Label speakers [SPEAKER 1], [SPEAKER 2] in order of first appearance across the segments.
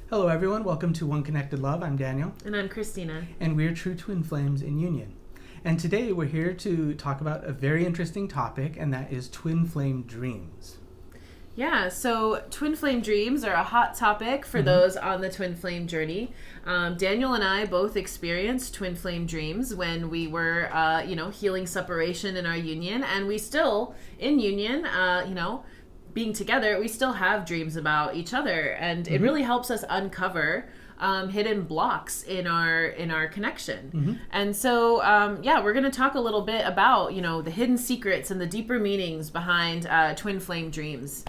[SPEAKER 1] Hello everyone, welcome to One Connected Love. I'm Daniel.
[SPEAKER 2] And I'm Christina.
[SPEAKER 1] And we're true twin flames in union. And today we're here to talk about a very interesting topic, and that is twin flame dreams.
[SPEAKER 2] Yeah, so twin flame dreams are a hot topic for those on the twin flame journey. Daniel and I both experienced twin flame dreams when we were, healing separation in our union, and we still, in union, being together, we still have dreams about each other, and it really helps us uncover hidden blocks in our connection. And so, we're going to talk a little bit about, the hidden secrets and the deeper meanings behind twin flame dreams.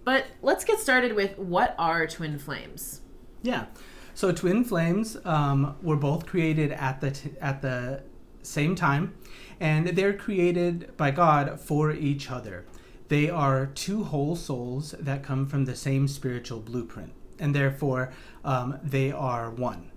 [SPEAKER 2] But let's get started with, what are twin flames?
[SPEAKER 1] Yeah. So twin flames were both created at the same time, and they're created by God for each other. They are two whole souls that come from the same spiritual blueprint, and therefore they are one.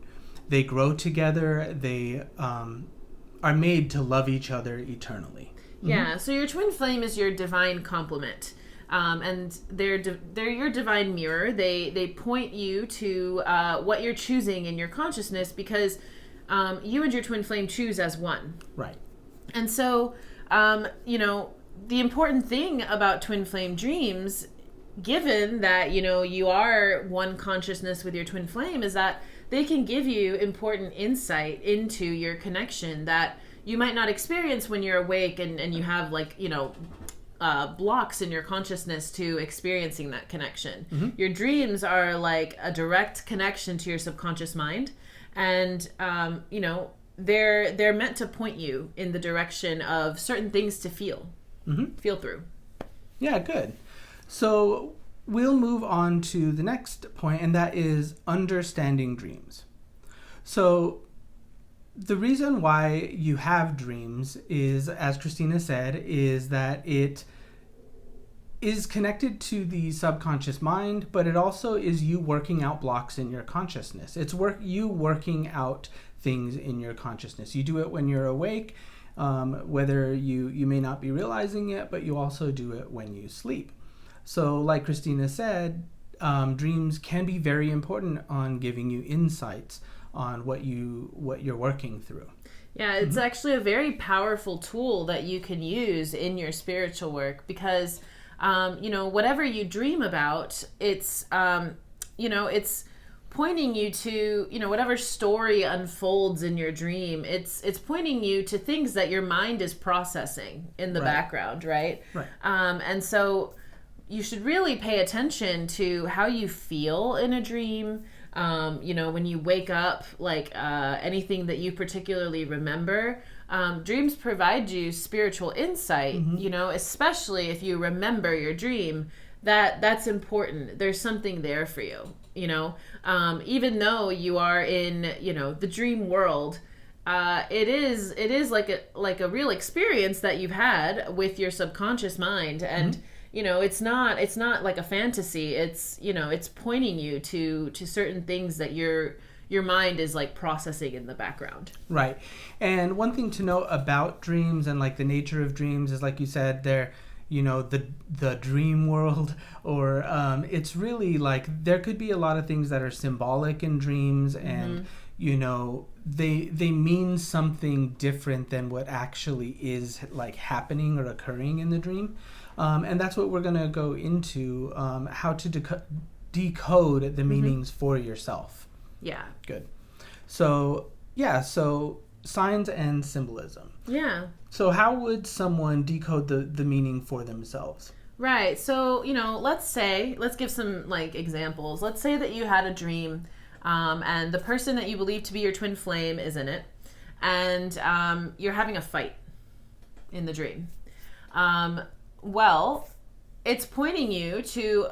[SPEAKER 1] They grow together. They are made to love each other eternally.
[SPEAKER 2] Yeah, so your twin flame is your divine complement. And they're your divine mirror. They point you to what you're choosing in your consciousness, because you and your twin flame choose as one.
[SPEAKER 1] Right.
[SPEAKER 2] And so, the important thing about twin flame dreams, given that, you are one consciousness with your twin flame, is that they can give you important insight into your connection that you might not experience when you're awake and you have blocks in your consciousness to experiencing that connection. Your dreams are like a direct connection to your subconscious mind, and they're meant to point you in the direction of certain things to feel through.
[SPEAKER 1] Yeah, good. So we'll move on to the next point, and that is understanding dreams. So the reason why you have dreams is, as Christina said, is that it is connected to the subconscious mind, but it also is you working out blocks in your consciousness. It's you working out things in your consciousness. You do it when you're awake, whether you may not be realizing it, but you also do it when you sleep. So like Christina said, dreams can be very important on giving you insights on what you're working through.
[SPEAKER 2] Yeah, it's actually a very powerful tool that you can use in your spiritual work, because whatever you dream about, it's it's pointing you to, whatever story unfolds in your dream, it's pointing you to things that your mind is processing in the background, right?
[SPEAKER 1] Right.
[SPEAKER 2] And so you should really pay attention to how you feel in a dream. When you wake up, anything that you particularly remember. Dreams provide you spiritual insight, especially if you remember your dream. That's important. There's something there for you, even though you are in, the dream world. It is like a real experience that you've had with your subconscious mind, and it's not like a fantasy. It's pointing you to certain things that your mind is like processing in the background.
[SPEAKER 1] Right. And one thing to note about dreams and like the nature of dreams is, like you said, they're the dream world, or it's really like there could be a lot of things that are symbolic in dreams, and they mean something different than what actually is like happening or occurring in the dream. And that's what we're going to go into, how to decode the meanings for yourself.
[SPEAKER 2] Yeah.
[SPEAKER 1] Good. So signs and symbolism.
[SPEAKER 2] Yeah.
[SPEAKER 1] So how would someone decode the meaning for themselves?
[SPEAKER 2] Right. So, let's give some examples. Let's say that you had a dream, and the person that you believe to be your twin flame is in it, and you're having a fight in the dream. Well, it's pointing you to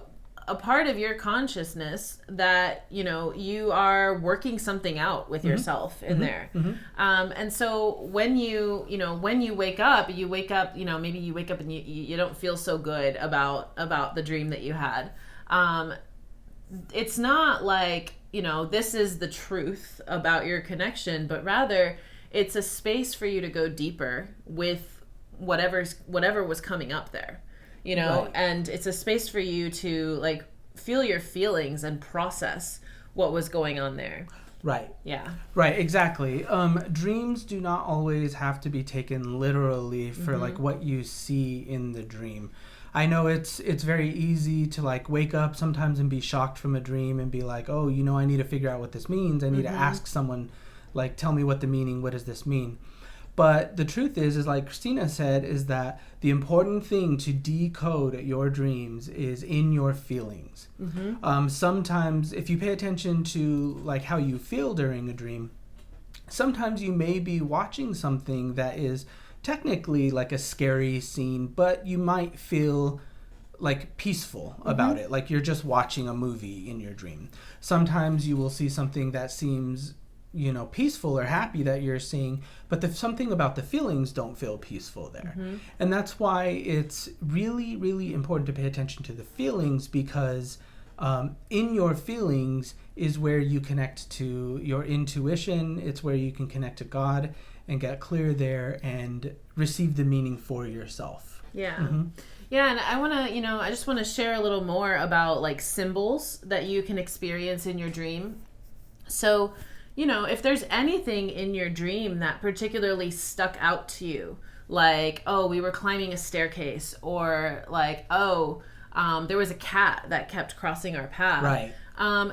[SPEAKER 2] a part of your consciousness that, you are working something out with yourself in there. And so when you wake up, maybe you wake up and you don't feel so good about the dream that you had. It's not like, this is the truth about your connection, but rather it's a space for you to go deeper with whatever was coming up there,
[SPEAKER 1] Right.
[SPEAKER 2] And it's a space for you to feel your feelings and process what was going on there.
[SPEAKER 1] Right.
[SPEAKER 2] Yeah.
[SPEAKER 1] Right, exactly. Dreams do not always have to be taken literally for like what you see in the dream. I know it's very easy to like wake up sometimes and be shocked from a dream and be like, oh, I need to figure out what this means. I need to ask someone, like, tell me what does this mean? But the truth is like Christina said, is that the important thing to decode your dreams is in your feelings. Sometimes if you pay attention to like how you feel during a dream, sometimes you may be watching something that is technically like a scary scene, but you might feel like peaceful about it. Like you're just watching a movie in your dream. Sometimes you will see something that seems peaceful or happy that you're seeing, but something about the feelings don't feel peaceful there. And that's why it's really, really important to pay attention to the feelings, because in your feelings is where you connect to your intuition. It's where you can connect to God and get clear there and receive the meaning for yourself.
[SPEAKER 2] Yeah. Yeah, and I want to, I just want to share a little more about like symbols that you can experience in your dream. So, if there's anything in your dream that particularly stuck out to you, like, oh, we were climbing a staircase, or like, oh, there was a cat that kept crossing our path.
[SPEAKER 1] Right.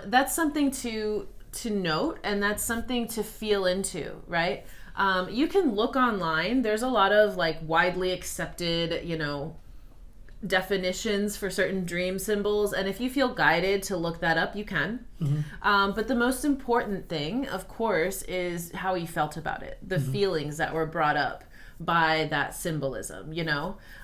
[SPEAKER 2] That's something to note, and that's something to feel into, right? You can look online. There's a lot of like widely accepted, definitions for certain dream symbols, and if you feel guided to look that up, you can. But the most important thing, of course, is how you felt about it, the feelings that were brought up by that symbolism.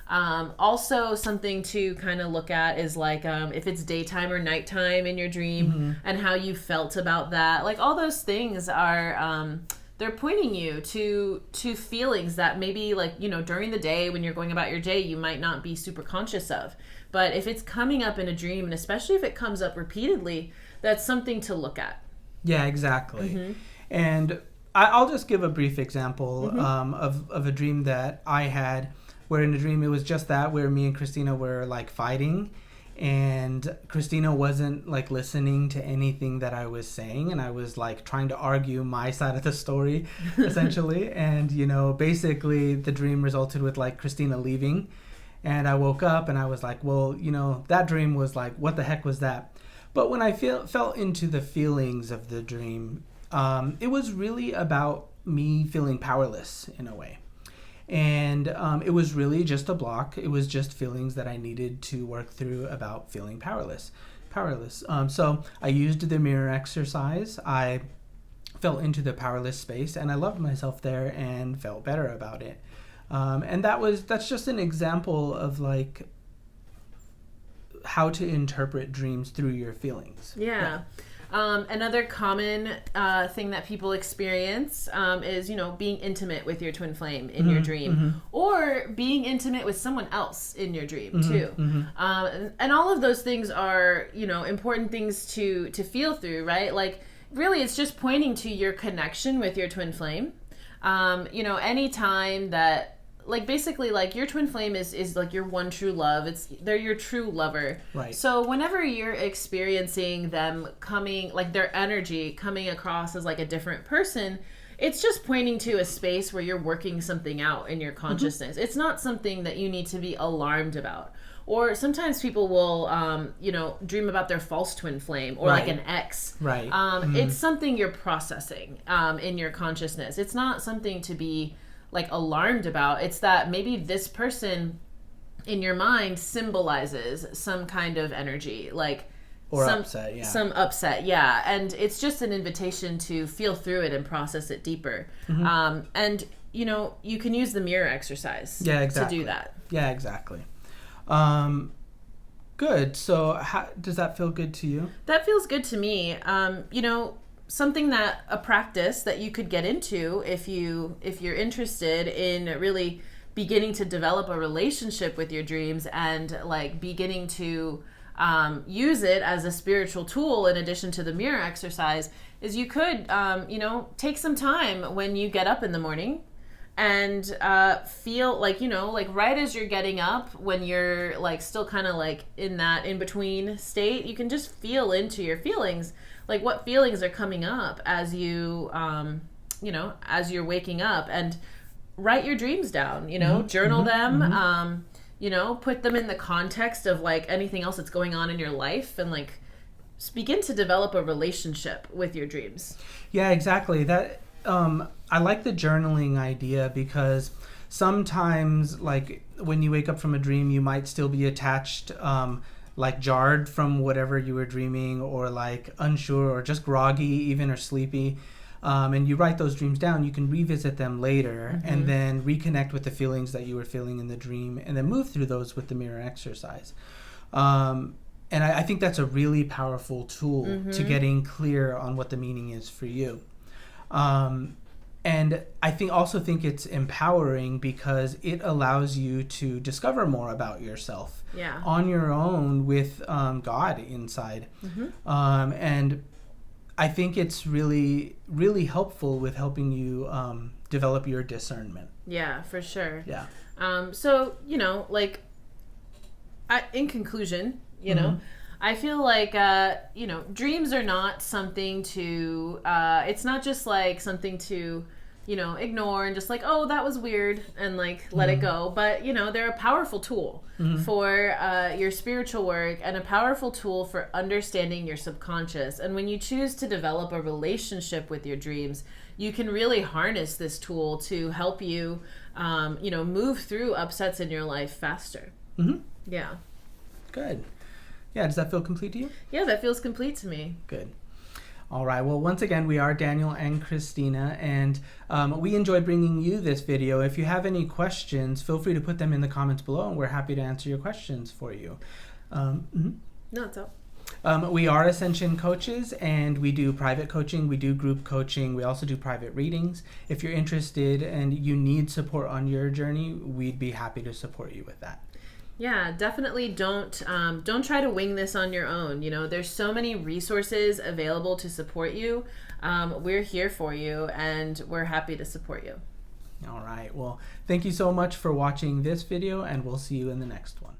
[SPEAKER 2] Also something to kind of look at is like if it's daytime or nighttime in your dream, and how you felt about that. Like all those things are they're pointing you to feelings that maybe like, during the day when you're going about your day, you might not be super conscious of. But if it's coming up in a dream, and especially if it comes up repeatedly, that's something to look at.
[SPEAKER 1] Yeah, exactly. And I'll just give a brief example of a dream that I had, where in the dream it was just that, where me and Christina were like fighting, and Christina wasn't like listening to anything that I was saying, and I was like trying to argue my side of the story essentially. And basically the dream resulted with like Christina leaving, and I woke up and I was like, well, that dream was like, what the heck was that? But when I fell into the feelings of the dream, it was really about me feeling powerless in a way. And it was really just a block. It was just feelings that I needed to work through about feeling powerless. So I used the mirror exercise. I fell into the powerless space, and I loved myself there and felt better about it. And that's just an example of like how to interpret dreams through your feelings.
[SPEAKER 2] Yeah. Another common thing that people experience is, being intimate with your twin flame in your dream, or being intimate with someone else in your dream too. And all of those things are, important things to feel through, right? Like really it's just pointing to your connection with your twin flame. Anytime that, like, basically, like, your twin flame is like your one true love. They're your true lover.
[SPEAKER 1] Right.
[SPEAKER 2] So whenever you're experiencing them coming, like, their energy coming across as, like, a different person, it's just pointing to a space where you're working something out in your consciousness. It's not something that you need to be alarmed about. Or sometimes people will, dream about their false twin flame, or like an ex.
[SPEAKER 1] Right.
[SPEAKER 2] It's something you're processing in your consciousness. It's not something to be like alarmed about. It's that maybe this person in your mind symbolizes some kind of energy, like some upset, yeah. And it's just an invitation to feel through it and process it deeper. And you can use the mirror exercise to do that.
[SPEAKER 1] Yeah, exactly. Good. So how does that feel good to you?
[SPEAKER 2] That feels good to me. Something a practice that you could get into if you're interested in really beginning to develop a relationship with your dreams, and like beginning to use it as a spiritual tool in addition to the mirror exercise, is you could take some time when you get up in the morning and feel like, like right as you're getting up, when you're like still kind of like in that in between state, you can just feel into your feelings, like what feelings are coming up as you as you're waking up, and write your dreams down, journal them, put them in the context of like anything else that's going on in your life, and like begin to develop a relationship with your dreams.
[SPEAKER 1] Yeah, exactly. That I like the journaling idea, because sometimes, like, when you wake up from a dream, you might still be attached, like jarred from whatever you were dreaming, or like unsure, or just groggy even, or sleepy. And you write those dreams down, you can revisit them later, and then reconnect with the feelings that you were feeling in the dream, and then move through those with the mirror exercise. And I think that's a really powerful tool to getting clear on what the meaning is for you. And I also think it's empowering, because it allows you to discover more about yourself on your own with God inside. And I think it's really, really helpful with helping you develop your discernment.
[SPEAKER 2] Yeah, for sure.
[SPEAKER 1] Yeah.
[SPEAKER 2] So, in conclusion, I feel like, dreams are not something to, it's not just like something to, ignore and just like, oh, that was weird, and like let it go. But, they're a powerful tool for your spiritual work, and a powerful tool for understanding your subconscious. And when you choose to develop a relationship with your dreams, you can really harness this tool to help you, move through upsets in your life faster. Yeah.
[SPEAKER 1] Good. Yeah, does that feel complete to you?
[SPEAKER 2] Yeah, that feels complete to me.
[SPEAKER 1] Good. All right. Well, once again, we are Daniel and Christina, and we enjoyed bringing you this video. If you have any questions, feel free to put them in the comments below, and we're happy to answer your questions for you.
[SPEAKER 2] No, it's all.
[SPEAKER 1] We are Ascension coaches, and we do private coaching, we do group coaching, we also do private readings. If you're interested and you need support on your journey, we'd be happy to support you with that.
[SPEAKER 2] Yeah, definitely don't try to wing this on your own. There's so many resources available to support you. We're here for you, and we're happy to support you.
[SPEAKER 1] All right. Well, thank you so much for watching this video, and we'll see you in the next one.